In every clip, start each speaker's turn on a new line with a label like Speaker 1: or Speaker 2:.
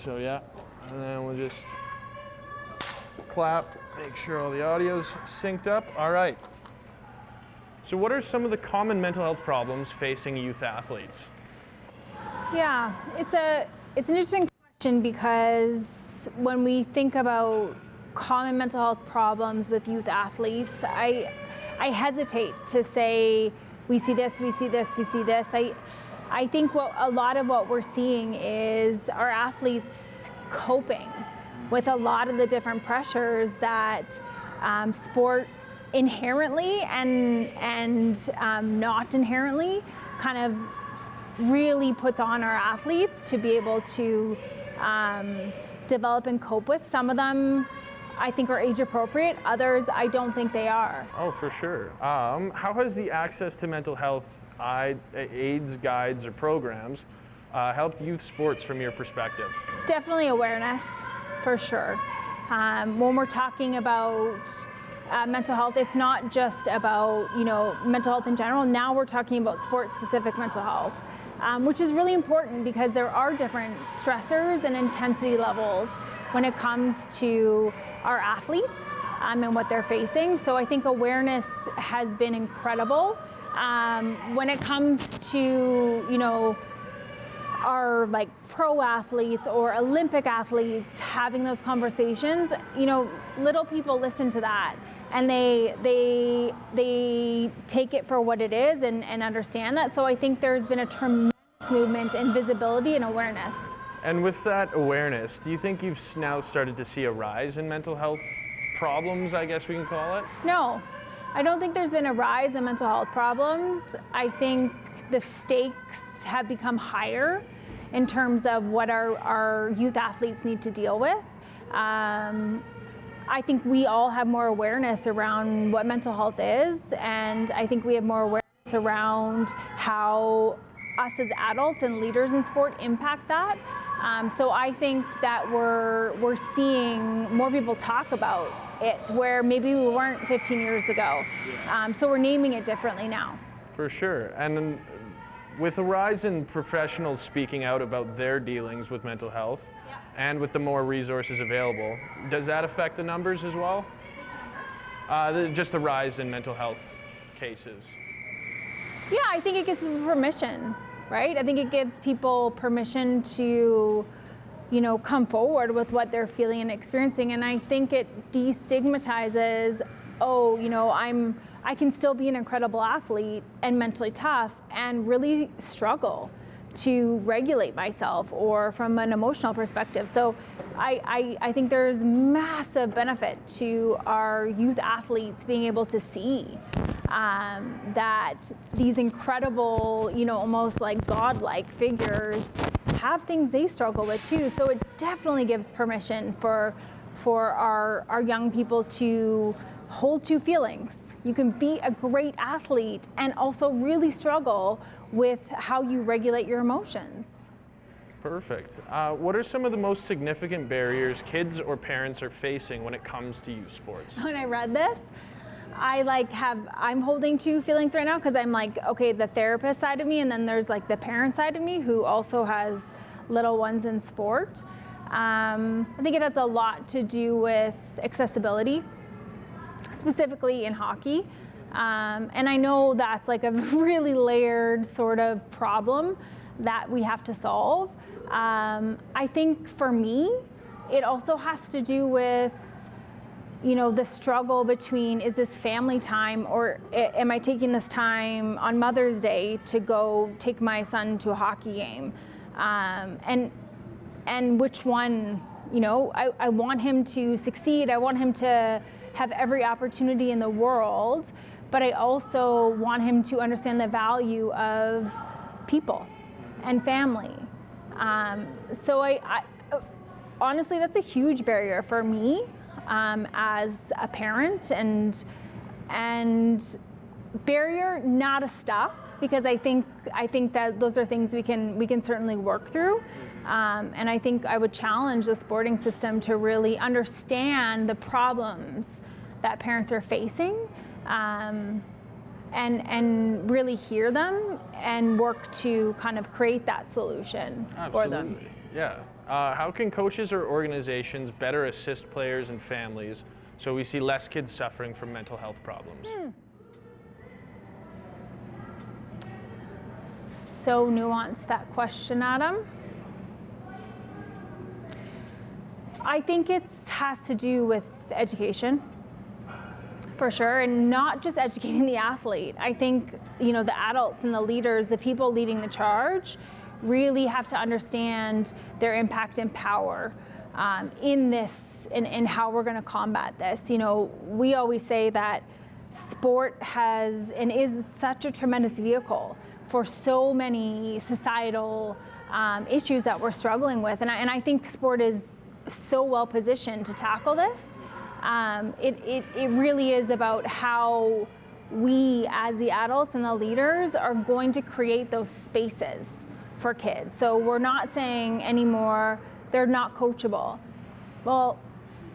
Speaker 1: So yeah, and then we'll just clap, make sure all the audio's synced up. All right. So what are some of the common mental health problems facing youth athletes?
Speaker 2: Yeah, it's an interesting question because when we think about common mental health problems with youth athletes, I hesitate to say we see this, we see this, we see this. I think a lot of what we're seeing is our athletes coping with a lot of the different pressures that sport inherently and not inherently kind of really puts on our athletes to be able to develop and cope with. Some of them I think are age appropriate, others I don't think they are.
Speaker 1: Oh, for sure. How has the access to mental health aids, guides, or programs helped youth sports from your perspective?
Speaker 2: Definitely awareness, for sure. When we're talking about mental health, it's not just about mental health in general. Now we're talking about sport-specific mental health, which is really important because there are different stressors and intensity levels when it comes to our athletes and what they're facing. So I think awareness has been incredible. When it comes to our pro athletes or Olympic athletes having those conversations, little people listen to that and they take it for what it is and understand that. So I think there's been a tremendous movement in visibility and awareness.
Speaker 1: And with that awareness, do you think you've now started to see a rise in mental health problems, I guess we can call it?
Speaker 2: No, I don't think there's been a rise in mental health problems. I think the stakes have become higher in terms of what our youth athletes need to deal with. I think we all have more awareness around what mental health is, and I think we have more awareness around how us as adults and leaders in sport impact that. So I think that we're seeing more people talk about it where maybe we weren't 15 years ago. So we're naming it differently now.
Speaker 1: For sure. And with a rise in professionals speaking out about their dealings with mental health, and with the more resources available, does that affect the numbers as well? Just the rise in mental health cases.
Speaker 2: Yeah, I think it gives people permission, right? I think it gives people permission to, come forward with what they're feeling and experiencing. And I think it destigmatizes, I can still be an incredible athlete and mentally tough and really struggle to regulate myself or from an emotional perspective. So I think there's massive benefit to our youth athletes being able to see that these incredible, almost like godlike figures have things they struggle with too. So it definitely gives permission for our young people to hold two feelings. You can be a great athlete and also really struggle with how you regulate your emotions.
Speaker 1: Perfect. What are some of the most significant barriers kids or parents are facing when it comes to youth sports?
Speaker 2: When I read this, I'm holding two feelings right now because I'm okay, the therapist side of me, and then there's the parent side of me who also has little ones in sport. I think it has a lot to do with accessibility, specifically in hockey. And I know that's a really layered sort of problem that we have to solve. I think for me, it also has to do with, the struggle between, is this family time or am I taking this time on Mother's Day to go take my son to a hockey game? And which one, I want him to succeed. I want him to have every opportunity in the world, but I also want him to understand the value of people and family. So I honestly, that's a huge barrier for me as a parent, and barrier, not a stop, because I think that those are things we can certainly work through. And I think I would challenge the sporting system to really understand the problems that parents are facing, and really hear them and work to kind of create that solution for them.
Speaker 1: Yeah. How can coaches or organizations better assist players and families so we see less kids suffering from mental health problems?
Speaker 2: So nuanced, that question, Adam. I think it has to do with education, for sure, and not just educating the athlete. I think, the adults and the leaders, the people leading the charge, really have to understand their impact and power in this and how we're going to combat this. We always say that sport has and is such a tremendous vehicle for so many societal issues that we're struggling with, and I think sport is so well positioned to tackle this. It really is about how we as the adults and the leaders are going to create those spaces for kids. So we're not saying anymore they're not coachable. Well,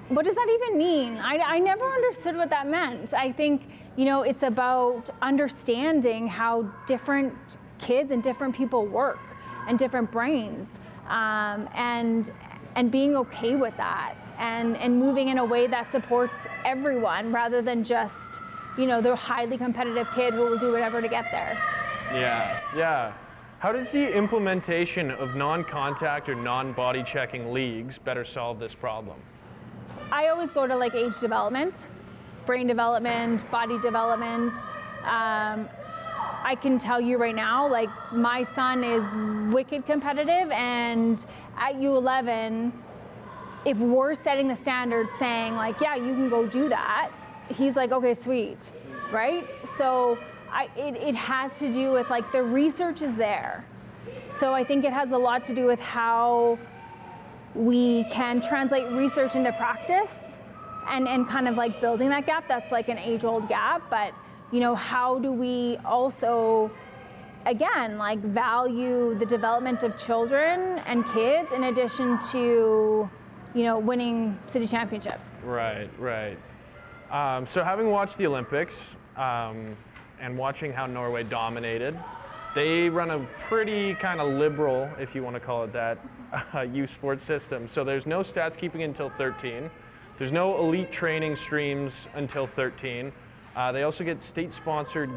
Speaker 2: what does that even mean? I never understood what that meant. I think, it's about understanding how different kids and different people work and different brains, and being okay with that and moving in a way that supports everyone rather than just, the highly competitive kid who will do whatever to get there.
Speaker 1: Yeah. How does the implementation of non-contact or non-body checking leagues better solve this problem?
Speaker 2: I always go to age development, brain development, body development. I can tell you right now, my son is wicked competitive, and at U11, if we're setting the standard saying yeah, you can go do that, he's like, okay, sweet, right? So it has to do with the research is there. So I think it has a lot to do with how we can translate research into practice and kind of building that gap. That's an age-old gap, but how do we also, again, value the development of children and kids in addition to, winning city championships? Right.
Speaker 1: So having watched the Olympics and watching how Norway dominated, they run a pretty kind of liberal, if you want to call it that, youth sports system. So there's no stats keeping until 13. There's no elite training streams until 13. They also get state-sponsored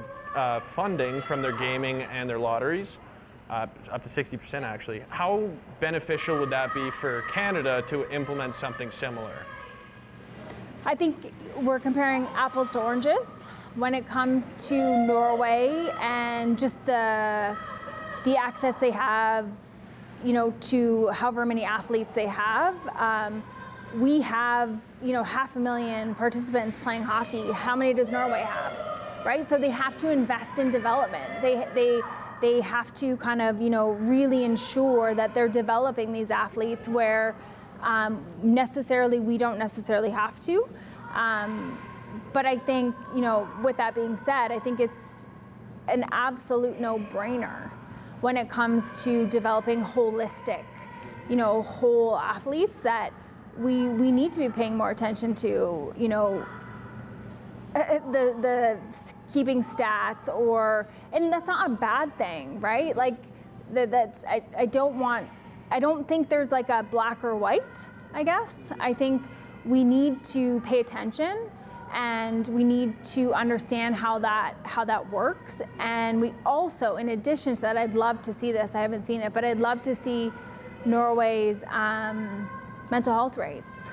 Speaker 1: funding from their gaming and their lotteries, up to 60% actually. How beneficial would that be for Canada to implement something similar?
Speaker 2: I think we're comparing apples to oranges when it comes to Norway and just the access they have, to however many athletes they have. We have, 500,000 participants playing hockey. How many does Norway have, right? So they have to invest in development. They have to kind of, really ensure that they're developing these athletes where necessarily we don't necessarily have to. But I think, with that being said, I think it's an absolute no-brainer when it comes to developing holistic, whole athletes that we need to be paying more attention to, the keeping stats and that's not a bad thing, right? I don't think there's a black or white, I guess. I think we need to pay attention and we need to understand how that works. And we also, in addition to that, I'd love to see this. I haven't seen it, but I'd love to see Norway's mental health rates.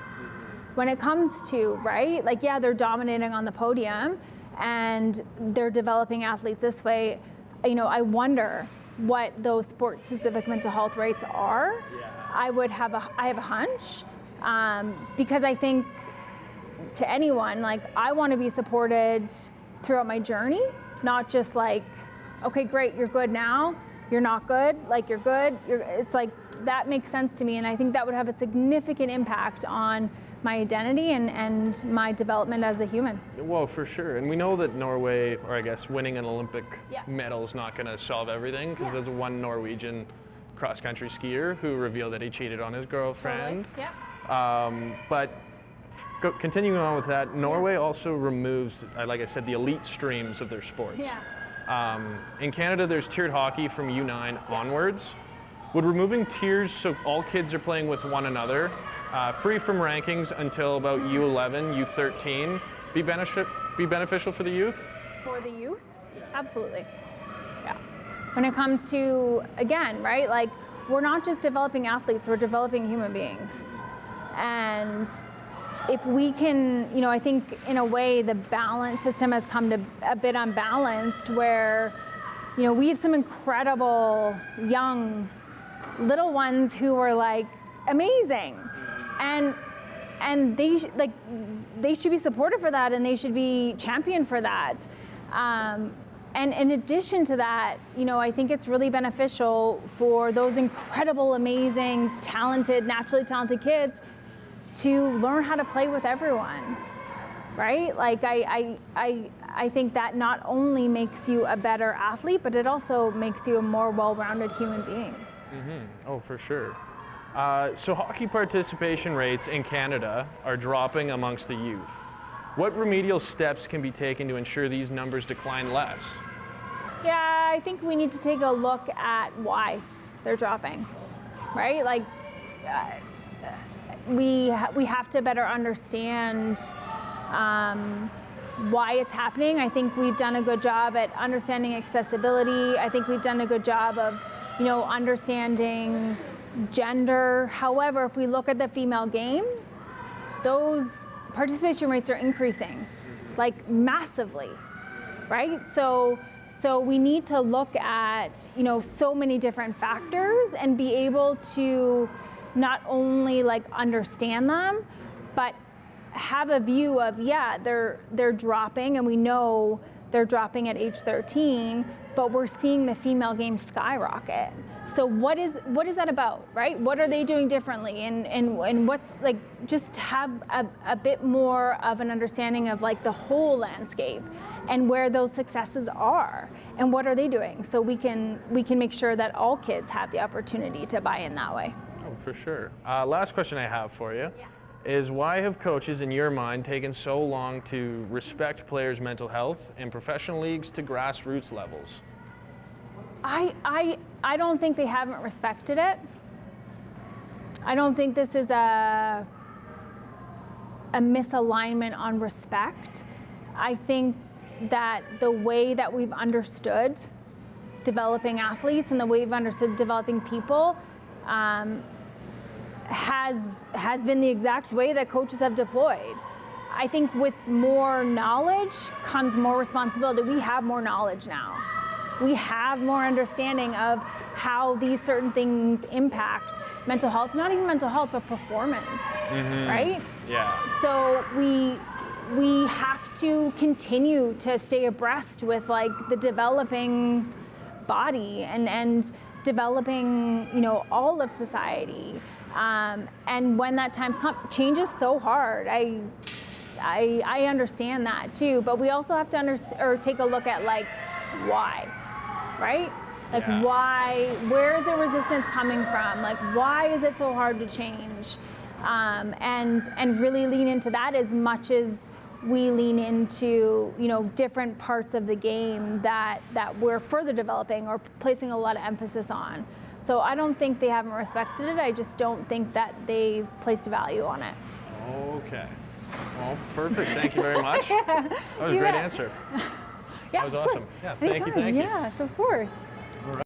Speaker 2: When it comes to, right, they're dominating on the podium and they're developing athletes this way. I wonder what those sport-specific mental health rates are. I have a hunch because I think to anyone, I want to be supported throughout my journey, not just okay, great, you're good now, you're not good, you're good. It's that makes sense to me, and I think that would have a significant impact on my identity and my development as a human.
Speaker 1: Well, for sure. And we know that Norway, or I guess winning an Olympic medal is not going to solve everything, because there's one Norwegian cross-country skier who revealed that he cheated on his girlfriend.
Speaker 2: Totally. Yeah.
Speaker 1: But continuing on with that, Norway also removes, like I said, the elite streams of their sports.
Speaker 2: Yeah.
Speaker 1: In Canada, there's tiered hockey from U9 onwards. Would removing tiers so all kids are playing with one another, free from rankings until about U11, U13, be beneficial for the youth?
Speaker 2: For the youth? Absolutely. Yeah. When it comes to, again, right, like we're not just developing athletes, we're developing human beings. And if we can, I think in a way the balance system has come to a bit unbalanced where, we have some incredible young little ones who are like amazing. And they should be supported for that, and they should be championed for that. And in addition to that, I think it's really beneficial for those incredible, amazing, talented, naturally talented kids to learn how to play with everyone, right? Like I think that not only makes you a better athlete, but it also makes you a more well-rounded human being.
Speaker 1: Mm-hmm. Oh, for sure. So hockey participation rates in Canada are dropping amongst the youth. What remedial steps can be taken to ensure these numbers decline less?
Speaker 2: Yeah, I think we need to take a look at why they're dropping, right? Like, we have to better understand why it's happening. I think we've done a good job at understanding accessibility. I think we've done a good job of, understanding gender. However, if we look at the female game, those participation rates are increasing, like massively, right? So we need to look at, so many different factors and be able to not only like understand them, but have a view of, yeah, they're dropping, and we know they're dropping at age 13, but we're seeing the female game skyrocket. So what is that about, right? What are they doing differently? And what's like, just have a bit more of an understanding of like the whole landscape and where those successes are and what are they doing, so we can make sure that all kids have the opportunity to buy in that way.
Speaker 1: Oh, for sure. Last question I have for you is, why have coaches in your mind taken so long to respect players' mental health in professional leagues to grassroots levels?
Speaker 2: I don't think they haven't respected it. I don't think this is a misalignment on respect. I think that the way that we've understood developing athletes and the way we've understood developing people has been the exact way that coaches have deployed. I think with more knowledge comes more responsibility. We have more knowledge now. We have more understanding of how these certain things impact mental health, not even mental health, but performance, right?
Speaker 1: Yeah.
Speaker 2: So we have to continue to stay abreast with like the developing body and developing, all of society. And when that time's come, change is so hard. I understand that too, but we also have to take a look at like why, right? Like why, where is the resistance coming from? Like why is it so hard to change? And really lean into that as much as we lean into, different parts of the game that we're further developing or placing a lot of emphasis on. So I don't think they haven't respected it. I just don't think that they've placed a value on it.
Speaker 1: Okay. Well, perfect. Thank you very much. That was a great answer.
Speaker 2: Yeah,
Speaker 1: that was awesome. Yeah, thank you.
Speaker 2: Yes, of course.